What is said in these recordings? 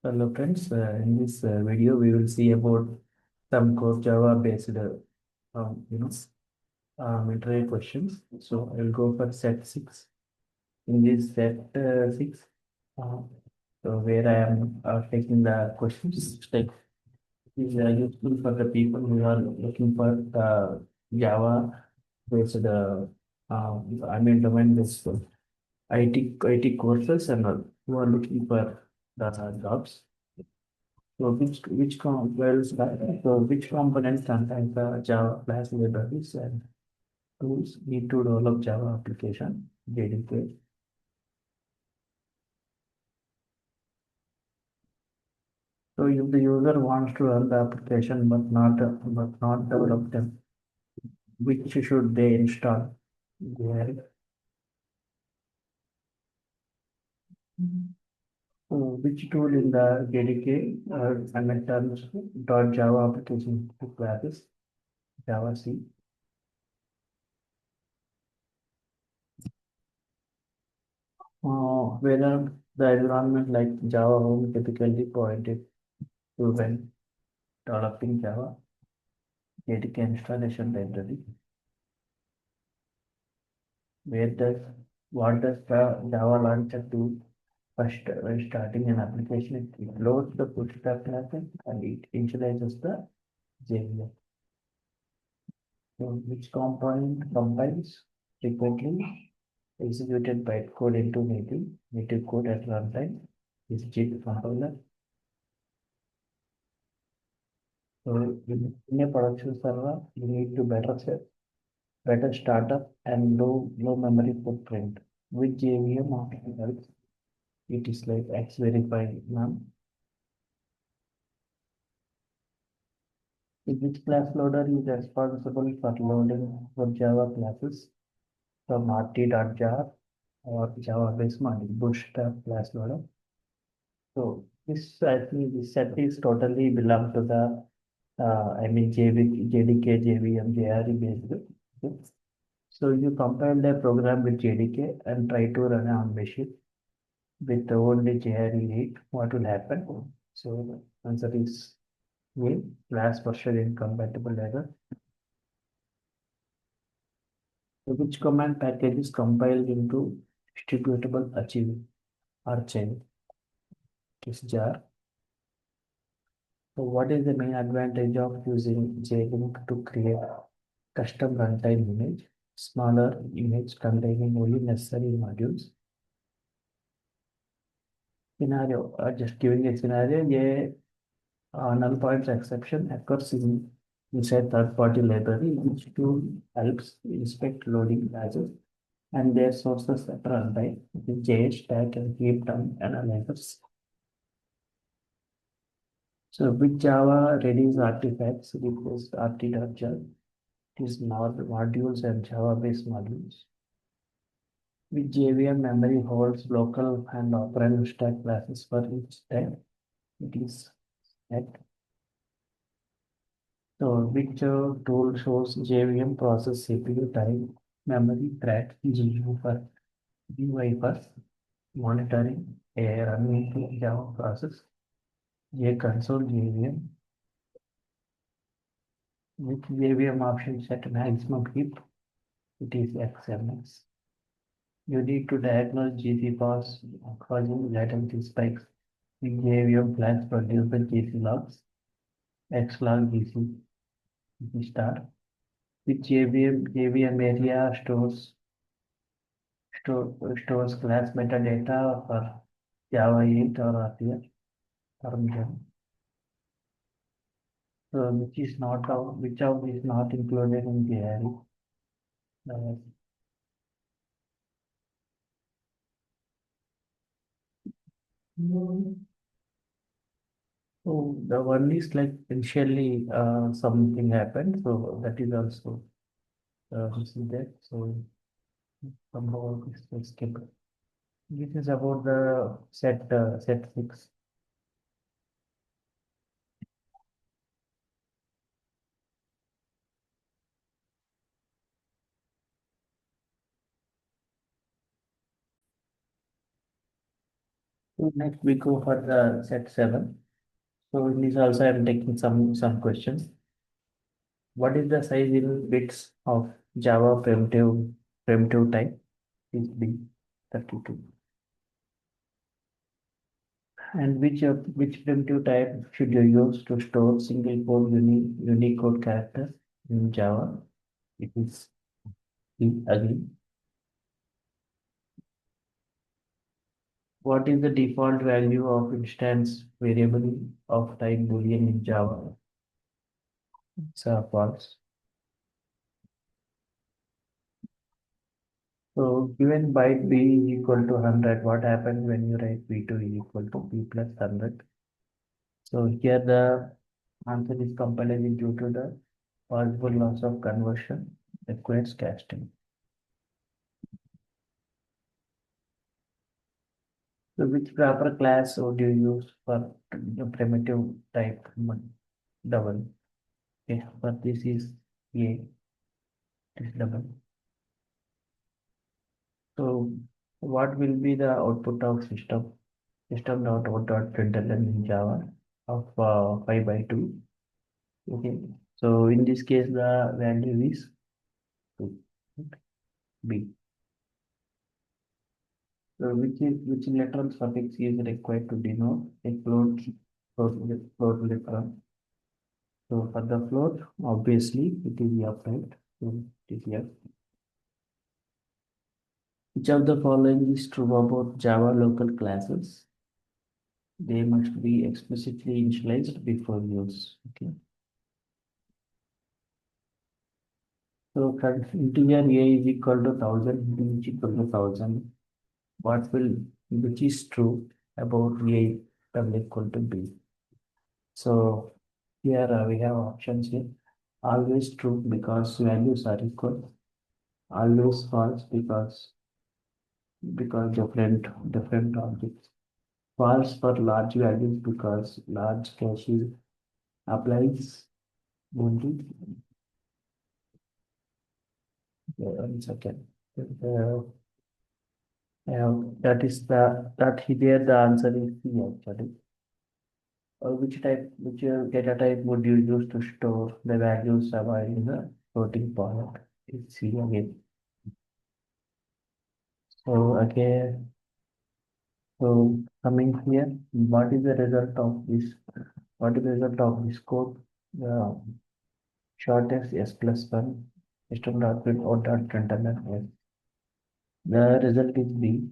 Hello friends, in this video we will see about some core Java based um, you know interview questions. So I will go for set 6. In this set 6, uh, so where I am taking the questions, like is useful for the people who are looking for Java based domain based IT courses and all, who are looking for the jobs. So which components contain the Java class libraries and tools need to develop Java application JDK. So if the user wants to run the application but not develop them, which should they install? There. So which tool in the JDK terms dot Java application classes Java C. Whether the environment like Java home typically pointed to when developing Java JDK installation library. Where does what does the Java launcher do first when starting an application? It loads the bootstrap classes and it initializes the JVM. So which component compiles frequently executed bytecode into native code at runtime is JIT compiler. So in a production server, you need to better startup and low memory footprint. With JVM option helps. It is like X verify none. Which class loader is responsible for loading for Java classes from rt.jar or Java base module bootstrap class loader. So this I think this set is totally belong to the JDK, JVM, JRE based. Okay. So you compile the program with JDK and try to run on machine with only JRE 8. What will happen? So answer is will class version incompatible error. So which command package is compiled into distributable achieve or chain? Is jar. So what is the main advantage of using JLink to create custom runtime image? Smaller image containing only necessary modules. Scenario, just giving a scenario, null points exception occurs inside third-party library, which tool helps inspect loading batches and their sources at runtime with JS stack and heap dump analyzers. So with Java reduce artifacts replace rt.jar. It is modules and Java-based modules. With JVM memory holds local and operand stack classes for each stack. It is at so which tool shows JVM process CPU time, memory thread, GU for UI for monitoring a running Java process. J console JVM with JVM option set maximum heap. It is XMX. You need to diagnose GC pause causing latency spikes. In JVM flags produce the GC logs, xlog GC start. With JVM area stores class metadata for Java 8 or earlier permission. So which of is not included in the array. So the one is like initially something happened, so that is also this is there. So somehow it's skipped. This is about the set 6. So next we go for the set 7. So in this also I am taking some questions. What is the size in bits of Java primitive type? Is B 32. And which primitive type should you use to store single code Unicode characters in Java? It is C again. What is the default value of instance variable of type Boolean in Java? It's false. So given byte b is equal to 100, what happens when you write b2 is equal to b plus 100? So here the answer is compiled due to the possible loss of conversion requires casting. So which proper class would you use for the primitive type double? Okay, for this is A, this is double. So what will be the output of system.out.println in Java of 5 by 2? Okay, so in this case the value is 2. B. So which literal suffix is required to denote a float literal? So for the float, obviously it is F, right? So it is F. Which of the following is true about Java local classes? They must be explicitly initialized before use. Okay. So integer A is equal to 1000, B is equal to 1000. Which is true about A double equal to B? So here we have options here. Always true because values are equal. Always false because different objects. False for large values because large cache applies only. 1 second. That here the answer is C actually. Which data type would you use to store the values available in the floating point? It's C again. So again, so coming here, what is the result of this? What is the result of this code? The shortest S plus one system dot print or dot println S. The result is B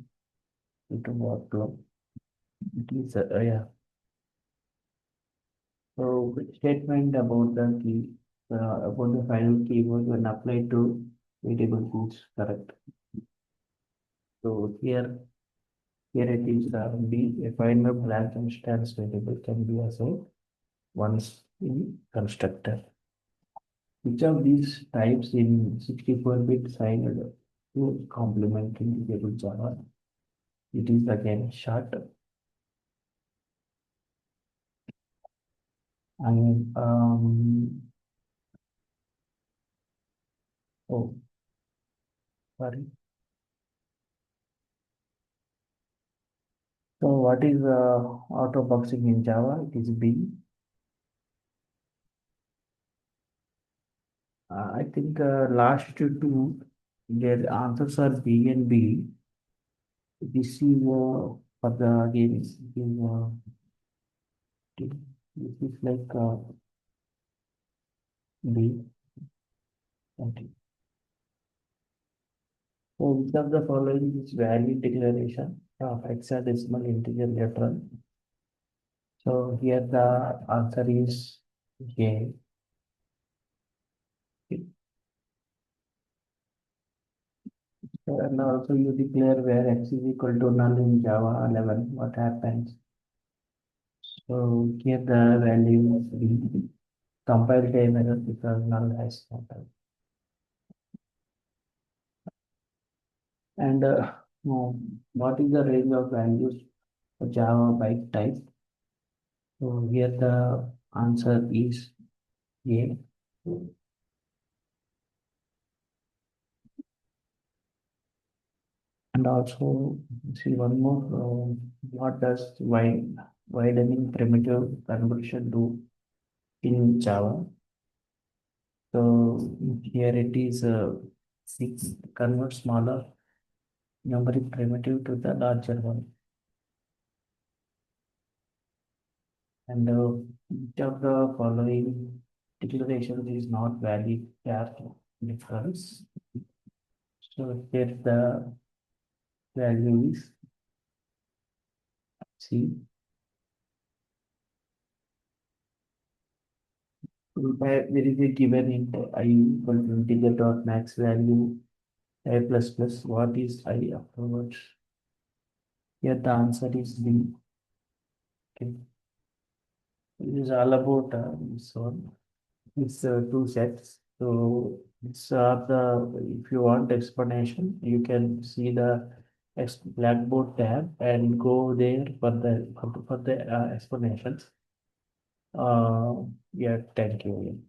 due to workflow. It is yeah. So statement about the key about the final keyword when applied to variable is correct. So here it is B. A final blank instance variable can be assigned once in constructor. Which of these types in 64-bit signed to complement integrable Java? It is again short. And oh sorry. So what is auto boxing in Java? It is B. I think last two their answers are B and B. This is for the again this is like B. Okay. So which of the following is valid declaration of hexadecimal integer literal? So here the answer is A. So, and also you declare where x is equal to null in Java 11. What happens? So here the value is B. Compile time error because null has happened. And what is the range of values for Java byte type? So here the answer is A. And also see one more what does widening primitive conversion do in Java? So here it is six convert smaller numeric primitive to the larger one. And each of the following declarations is not valid path difference. So here the value is C. There is a given int I equal to integer dot max value I plus plus. What is I afterwards? Here the answer is B. Okay. It is all about this one. It's two sets. So it's if you want explanation, you can see the Blackboard tab and go there for the explanations. Yeah, thank you.